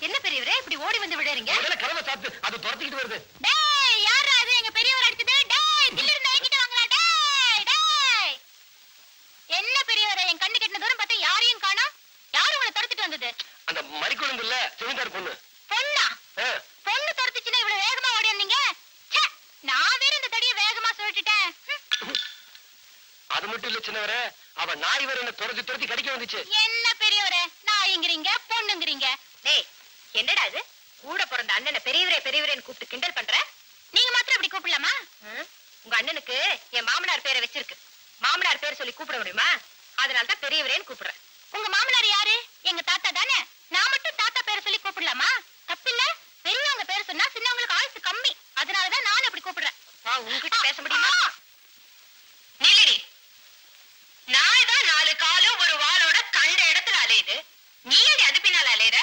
என்ன பெரியவரே இப்படி ஓடி வந்து விடுறீங்க? முதல்ல கதவை சாத்து, அது துரத்திக்கிட்டு வருது. டேய் யாரா அது? எங்க பெரியவர் அடிச்சது. டேய் தில்லிருந்து இறங்கிட்டு வாங்கடா. டேய் டேய். என்ன பெரியவரே என் கண்ணு கெட்டின தூரம் பார்த்தா யாரையும் காணோம். யாரு உங்களை துரத்திட்டு வந்தது? அந்த மரிக்குழந்து இல்ல, ஜமீன்தார் பொண்ணு. பொண்ணா? பொண்ணு துரத்திச்சுன்னா இவ்வளவு வேகமா ஓடி வந்தீங்க? ச்சே, நான் வேற இந்த தடியை வேகமா சொல்லிட்டேன். அது மட்டும் இல்ல சின்னவரே, அவ நாய் வேற என்ன துரத்தி துரத்தி கடிக்க வந்துச்சு. என்ன பெரியவரே நாய்ங்கிறீங்க பொண்ணுங்கிறீங்க? டேய் என்னடா இது? கூட பிறந்த அண்ணனை பெரியவரே பெரியவரேன்னு கூப்பிட்டு கிண்டல் பண்ற? நீங்க மாத்திரம் இப்படி கூப்பிடலாமா? உங்க அண்ணனுக்கு என் மாமனார் பேரை வச்சிருக்கு. மாமனார் பேர் சொல்லி கூப்பிட முடியுமா? அதனாலதான் பெரியவரேன்னு கூப்பிடுறேன். உங்க மாமனார் யாரு? எங்க தாத்தா தானே. நான் மட்டும் தாத்தா பேரை சொல்லி கூப்பிடலாமா? தப்பில்ல. பெரியவங்க பேர் சொன்னா சின்னவங்களுக்கு ஆயுசு கம்மி. அதனாலதான் நானும் இப்படி கூப்பிடுறேன். உங்ககிட்ட பேச முடியுமா? நீலடி, நாய் தான் 4 காலும் ஒரு வாளோட கண்ட இடத்துல அலையுது. நீ ஏன் அது பின்னால அலையுற?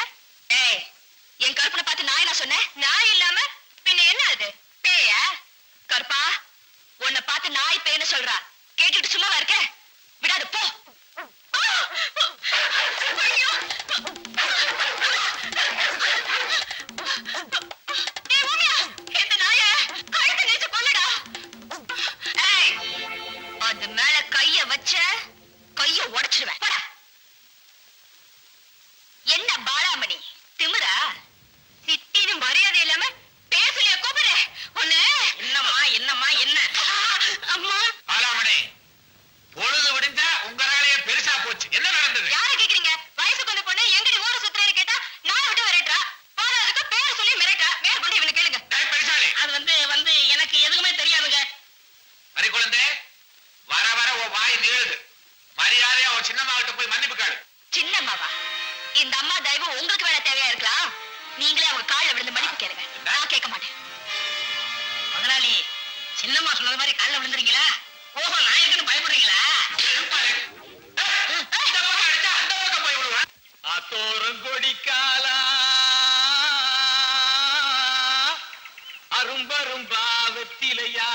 ஏய், என் கற்பனை பார்த்து நாய் நான் சொன்னேன். நாய் இல்லாம பின்ன என்ன அது? பேயா? கற்பா, உன்னை பார்த்து நாய் பேன்னு சொல்றா. கேட்டுட்டு சும்மாவா இருக்க? விடாது போ. இந்த நாய கழுத்தை நெஞ்சு கொல்லுடா. ஏய், அது மேல கைய வச்ச கைய உடைச்சிருவேன். என்ன பாலாமணி திமிரா? சிட்டின்னு மரியாதை இல்லாம பேர் சொல்லிய கூப்பிடுற ஒண்ணு. என்னம்மா என்னம்மா என்ன? அம்மா பாலாமணி, பொழுது விடிந்தா உங்க வேலையே பெருசா போச்சு. என்ன நடந்தது? யார கேக்குறீங்க? வயசுக்கு வந்த பொண்ணு எங்கடி ஊர சுத்துறேன்னு கேட்டா நான் விட்டு வரேன்றா. போறதுக்கு பேர் சொல்லி மிரட்டா. மேல கொண்டு இவனை கேளுங்க. பெருசாலி, அது வந்து எனக்கு எதுவுமே தெரியாதுங்க. மரிக்குழந்தே, வர வர உன் வாய் நீளுது. மரியாதையா உன் சின்னம்மாவிட்ட போய் மன்னிப்பு கேளு. சின்னம்மாவா? இந்த அம்மா தயவு உங்களுக்கு வேலை தேவையா இருக்கலாம். நீங்களே அவங்க காலில் விழுந்து மன்னிப்பு கேளுங்க. நான் கேட்க மாட்டேன். முதலாளி, சின்னம்மா சொன்னது மாதிரி காலில் விழுந்துறீங்களா? ஓஹோ, நான் இருக்குன்னு பயப்படுறீங்களா? இந்த பக்கம் அடிச்சா அந்த பக்கம் போய் விடுவான். அத்தோரங்கொடிக்காலா அரும்பரும்பா வெத்திலையா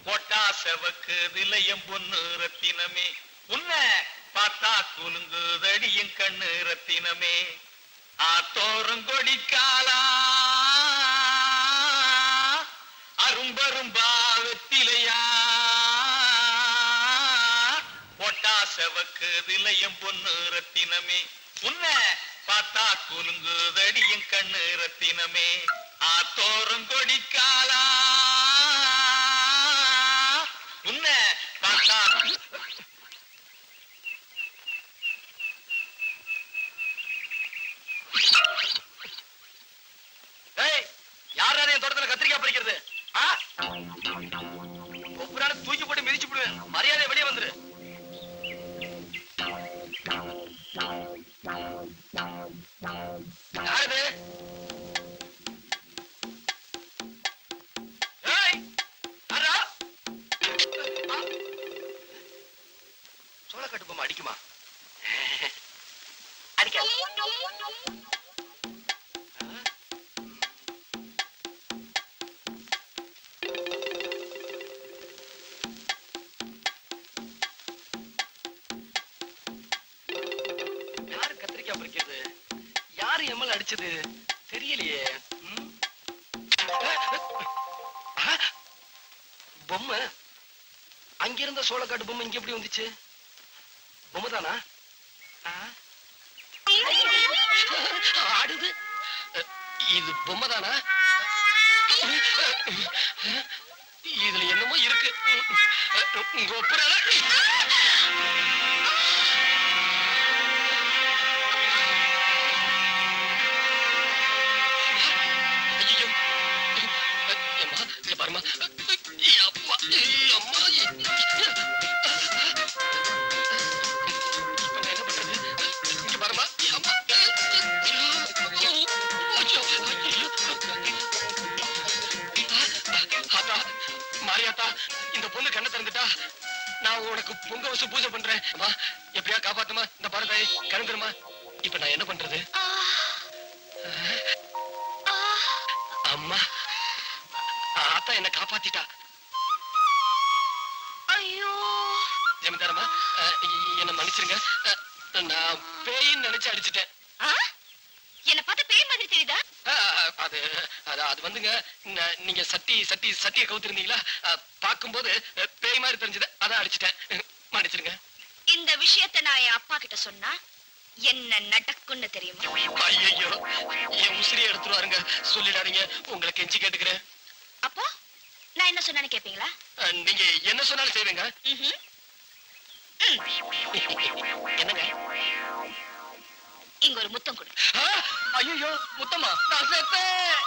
கொட்டா செவக்கு விலையம் பொண்ணு ரத்தினமே உன்ன பார்த்தா குலுங்குதடியும் கண்ணு ரத்தினமே ஆத்தோரங்கொடிக்காலா அரும்பரும்பா வெத்திலையா பொட்டா செவக்கு விலையம் பொண்ணு ரத்தினமே உன்ன பார்த்தா குலுங்குதடியும் கண்ணு ரத்தினமே ஆத்தோரங்கொடிக்காலா உன்ன பார்த்தா யாராவது என் தோட்டத்துல கத்திரிக்காய் பறிக்கிறது? ஒவ்வொரு தூக்கி போட்டு மிதிச்சு விடுவேன். மரியாதை வெளியே வந்துரு. யாரு? சோளக்காட்டு பொம்மை அடிக்குமா? அடிக்க அடிச்சது தெரியலையே. பொம்மை அங்கிருந்த சோளக்காட்டு பொம்மை இங்க எப்படி வந்துச்சு? பொம்மை தானா? ஆடுது. இது பொம்மை தானா? இதுல என்னமோ இருக்கு. பாருமா, என்ன பண்றது? இங்க பாருமா, மாரியாத்தா, இந்த பொண்ணு கண்ணை திறந்துட்டா நான் உனக்கு பொங்க வச்சு பூஜை பண்றேன். அம்மா எப்படியா காப்பாத்துமா. இந்த பாரு தாய் கருந்துருமா. இப்ப நான் என்ன பண்றது? அம்மா, ஆத்தா என்ன காப்பாத்திட்டா. ஐயோ ஜமீன்தாரம்மா, என்ன மன்னிச்சிருங்க. நான் பேயின்னு நினைச்சு அடிச்சிட்டேன். ஆ? என்ன பார்த்தா பேய் மாதிரி தெரியுதா? அது அது வந்துங்க, நீங்க சட்டியை கவுத்திருந்தீங்களா, பார்க்கும்போது பேய் மாதிரி தெரிஞ்சது, அதான் அடிச்சிட்டேன். மன்னிச்சிருங்க. இந்த விஷயத்தை நான் என் அப்பா கிட்ட சொன்னா என்ன நடக்கும்னு தெரியுமா? ஐயோ, என் உசிரியை எடுத்துருவாருங்க. சொல்லிடாதீங்க, உங்களை கெஞ்சி கேட்டுக்கிறேன். அப்போ நான் என்ன சொன்னான்னு கேப்பீங்களா? நீங்க என்ன சொன்னாலும் செய்வேங்க. ம்ஹும். என்னங்க? இங்க ஒரு முத்தம் கொடு. ஐயோ, முத்தமா? நான் செத்தேன்.